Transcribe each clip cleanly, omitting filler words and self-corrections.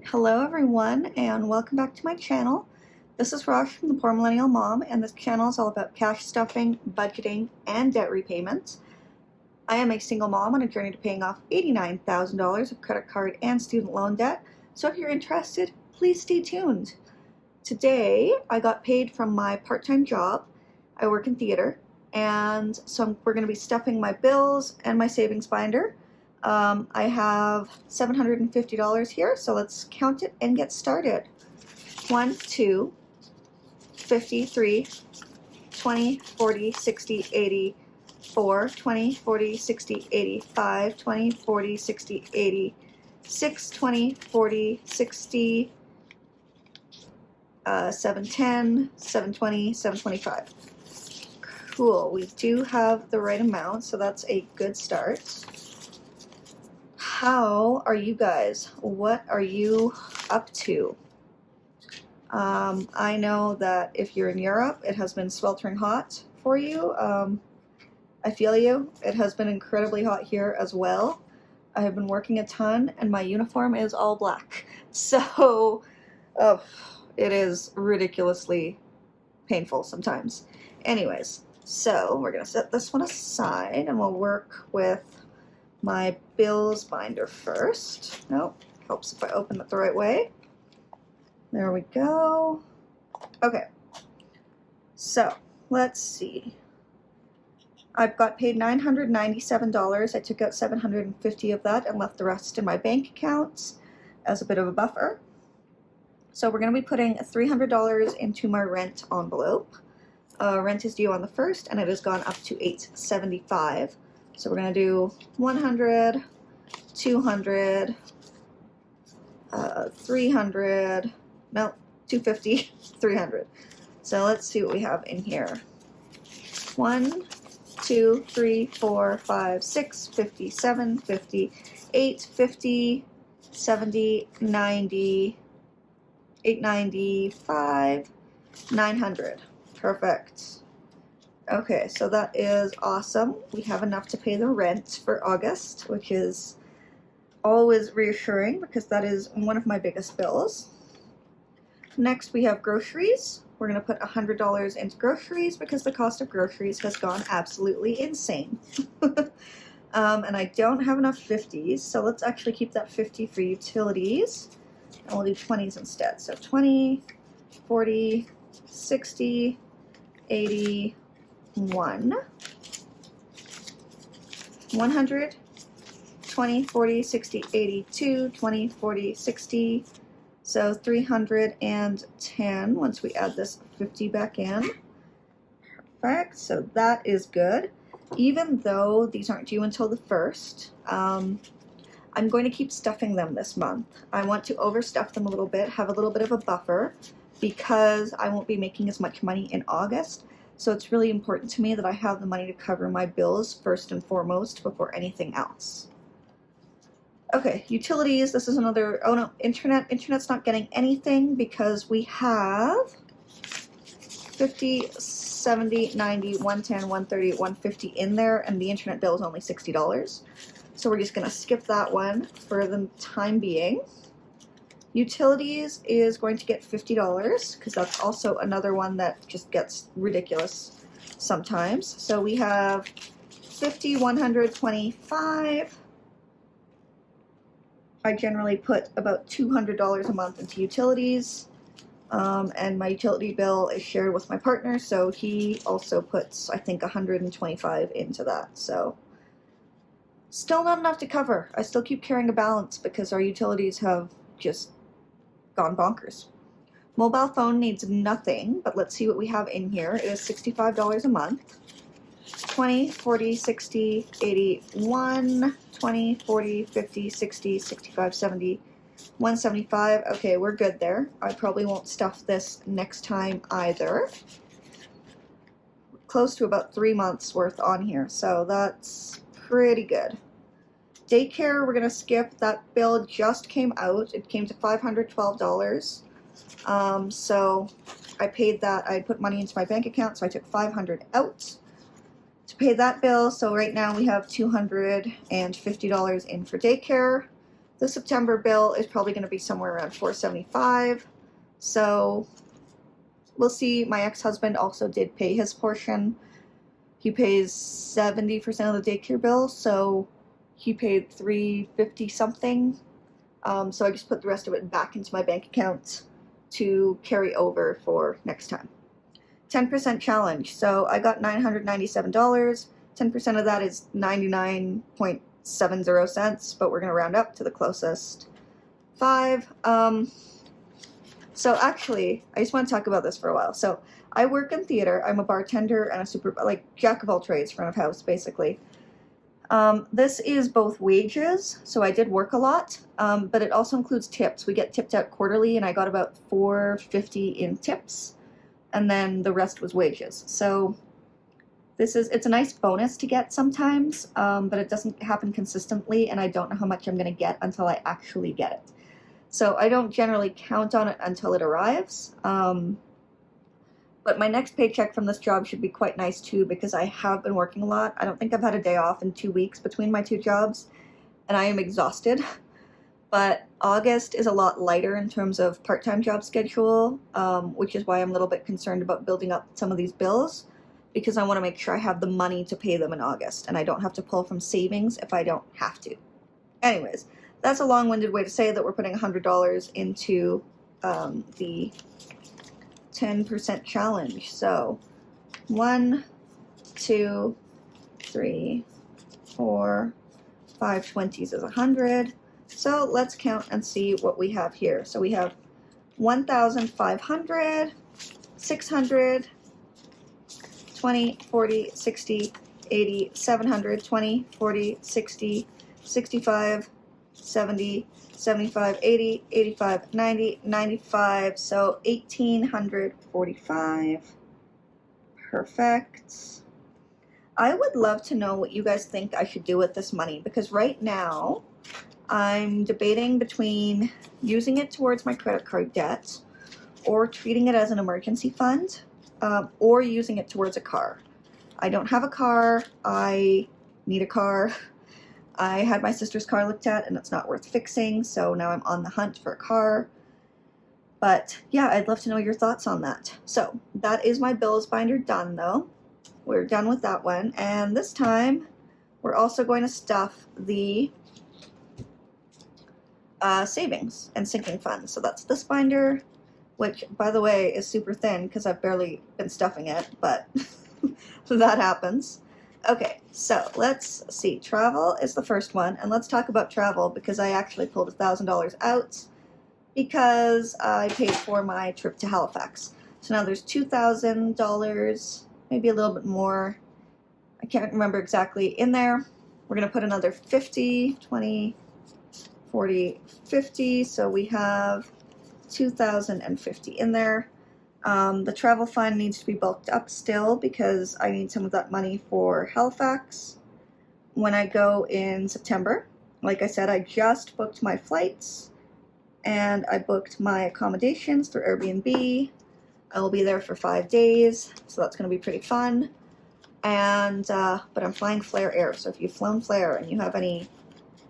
Hello everyone and welcome back to my channel. This is Rosh from the Poor Millennial Mom, and this channel is all about cash stuffing, budgeting, and debt repayment. I am a single mom on a journey to paying off $89,000 of credit card and student loan debt, so if you're interested, please stay tuned. Today I got paid from my part-time job. I work in theater, and so we're going to be stuffing my bills and my savings binder. I have $750 here, so let's count it and get started. 1, 2, 50, 3, 20, 40, 60, 80, 4, 20, 40, 60, 80, 5, 20, 40, 60, 80, 6, 20, 40, 60, 710, 720, 725. Cool, we do have the right amount, so that's a good start. How are you guys? What are you up to? I know that if you're in Europe, it has been sweltering hot for you. I feel you. It has been incredibly hot here as well. I have been working a ton, and my uniform is all black. So, it is ridiculously painful sometimes. Anyways, so we're going to set this one aside, and we'll work with my bills binder first. Nope, helps if I open it the right way. There we go. Okay, so let's see. I've got paid $997. I took out $750 of that and left the rest in my bank accounts as a bit of a buffer. So we're going to be putting $300 into my rent envelope. Rent is due on the 1st, and it has gone up to $875. So we're going to do 100, 200, 300, no, 250, 300. So let's see what we have in here. 1, 2, 3, 4, 5, 6, 50, 7, 50, 8, 50, 70, 90, 895, 900. Perfect. Okay, so that is awesome. We have enough to pay the rent for August, which is always reassuring because that is one of my biggest bills. Next, we have groceries. We're going to put $100 into groceries because the cost of groceries has gone absolutely insane. And I don't have enough 50s, so let's actually keep that 50 for utilities, and we'll do 20s instead. So 20, 40, 60, 80, 100, 20, 40, 60, 82, 20, 40, 60, so 310 once we add this 50 back in. Perfect, so that is good. Even though these aren't due until the 1st, I'm going to keep stuffing them this month. I want to overstuff them a little bit, have a little bit of a buffer, because I won't be making as much money in August. So it's really important to me that I have the money to cover my bills first and foremost before anything else. Okay, utilities, this is another, oh no, internet's not getting anything because we have 50, 70, 90, 110, 130, 150 in there, and the internet bill is only $60. So we're just going to skip that one for the time being. Utilities is going to get $50 because that's also another one that just gets ridiculous sometimes. So we have 50, 125. I generally put about $200 a month into utilities, and my utility bill is shared with my partner, so he also puts, I think, 125 into that. So still not enough to cover. I still keep carrying a balance because our utilities have just gone bonkers. Mobile phone needs nothing, but let's see what we have in here. It is $65 a month. 20, 40, 60, 81, 20, 40, 50, 60, 65, 70, 175. Okay, we're good there. I probably won't stuff this next time either. Close to about 3 months worth on here, so that's pretty good. Daycare, we're going to skip. That bill just came out. It came to $512. So I paid that. I put money into my bank account, so I took $500 out to pay that bill. So right now we have $250 in for daycare. The September bill is probably going to be somewhere around $475. So we'll see. My ex-husband also did pay his portion. He pays 70% of the daycare bill, so he paid $350 something. So I just put the rest of it back into my bank account to carry over for next time. 10% challenge. So I got $997. 10% of that is 99.70 cents, but we're going to round up to the closest 5. So actually, I just want to talk about this for a while. So I work in theater. I'm a bartender and a jack of all trades, front of house, basically. This is both wages, so I did work a lot, but it also includes tips. We get tipped out quarterly, and I got about $450 in tips, and then the rest was wages. So it's a nice bonus to get sometimes, but it doesn't happen consistently, and I don't know how much I'm going to get until I actually get it. So I don't generally count on it until it arrives. But my next paycheck from this job should be quite nice too, because I have been working a lot. I don't think I've had a day off in 2 weeks between my 2 jobs, and I am exhausted. But August is a lot lighter in terms of part-time job schedule, which is why I'm a little bit concerned about building up some of these bills, because I want to make sure I have the money to pay them in August, and I don't have to pull from savings if I don't have to. Anyways, that's a long-winded way to say that we're putting $100 into the 10% challenge. So 1, 2, 3, 4, 5 20s is 100. So let's count and see what we have here. So we have 1,500, 600, 20, 40, 60, 80, 700, 20, 40, 60, 65, 70, 75, 80, 85, 90, 95, so 1,845. Perfect. I would love to know what you guys think I should do with this money, because right now I'm debating between using it towards my credit card debt, or treating it as an emergency fund, or using it towards a car. I don't have a car. I need a car. I had my sister's car looked at, and it's not worth fixing, so now I'm on the hunt for a car. But yeah, I'd love to know your thoughts on that. So that is my bills binder done, though. We're done with that one, and this time we're also going to stuff the savings and sinking funds. So that's this binder, which, by the way, is super thin because I've barely been stuffing it, but that happens. Okay, so let's see. Travel is the first one, and let's talk about travel because I actually pulled $1,000 out because I paid for my trip to Halifax. So now there's $2,000, maybe a little bit more. I can't remember exactly in there. We're going to put another 50, 20, 40, 50, so we have 2,050 in there. The travel fund needs to be bulked up still because I need some of that money for Halifax when I go in September. Like I said, I just booked my flights and I booked my accommodations through Airbnb. I will be there for 5 days, so that's going to be pretty fun. And but I'm flying Flair Air, so if you've flown Flair and you have any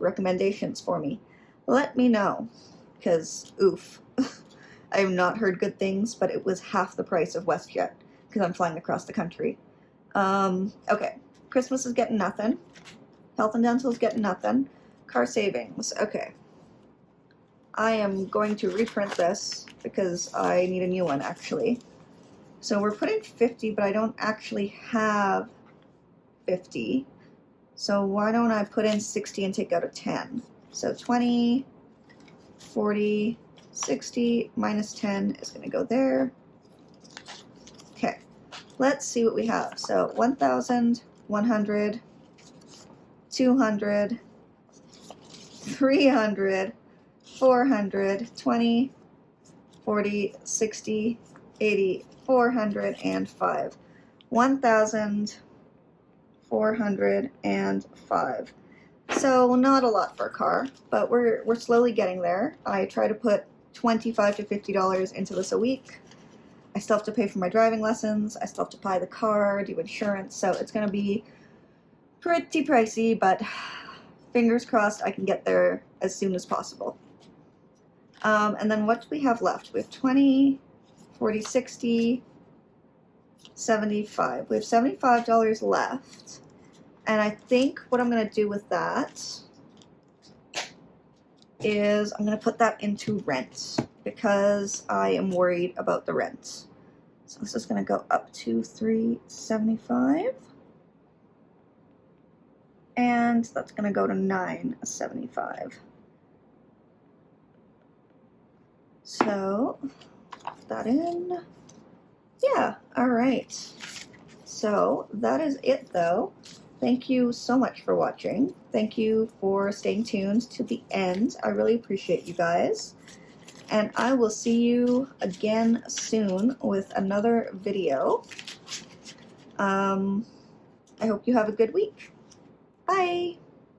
recommendations for me, let me know, because oof. I have not heard good things, but it was half the price of WestJet because I'm flying across the country. Okay, Christmas is getting nothing. Health and dental is getting nothing. Car savings, okay. I am going to reprint this because I need a new one, actually. So we're putting 50, but I don't actually have 50. So why don't I put in 60 and take out a 10? So 20, 40, 60 minus 10 is going to go there. Okay, let's see what we have. So 1,000, 100, 200, 300, 400, 20, 40, 60, 80, 405. 1,405. So not a lot for a car, but we're slowly getting there. I try to put $25 to $50 into this a week. I still have to pay for my driving lessons. I still have to buy the car, do insurance, so it's going to be pretty pricey, but fingers crossed I can get there as soon as possible. And then what do we have left? We have 20, 40, 60, 75. We have $75 left. And I think what I'm going to do with that is I'm going to put that into rent because I am worried about the rent. So this is going to go up to $375. And that's going to go to $975. So, put that in. Yeah, all right. So that is it though. Thank you so much for watching. Thank you for staying tuned to the end. I really appreciate you guys. And I will see you again soon with another video. I hope you have a good week. Bye.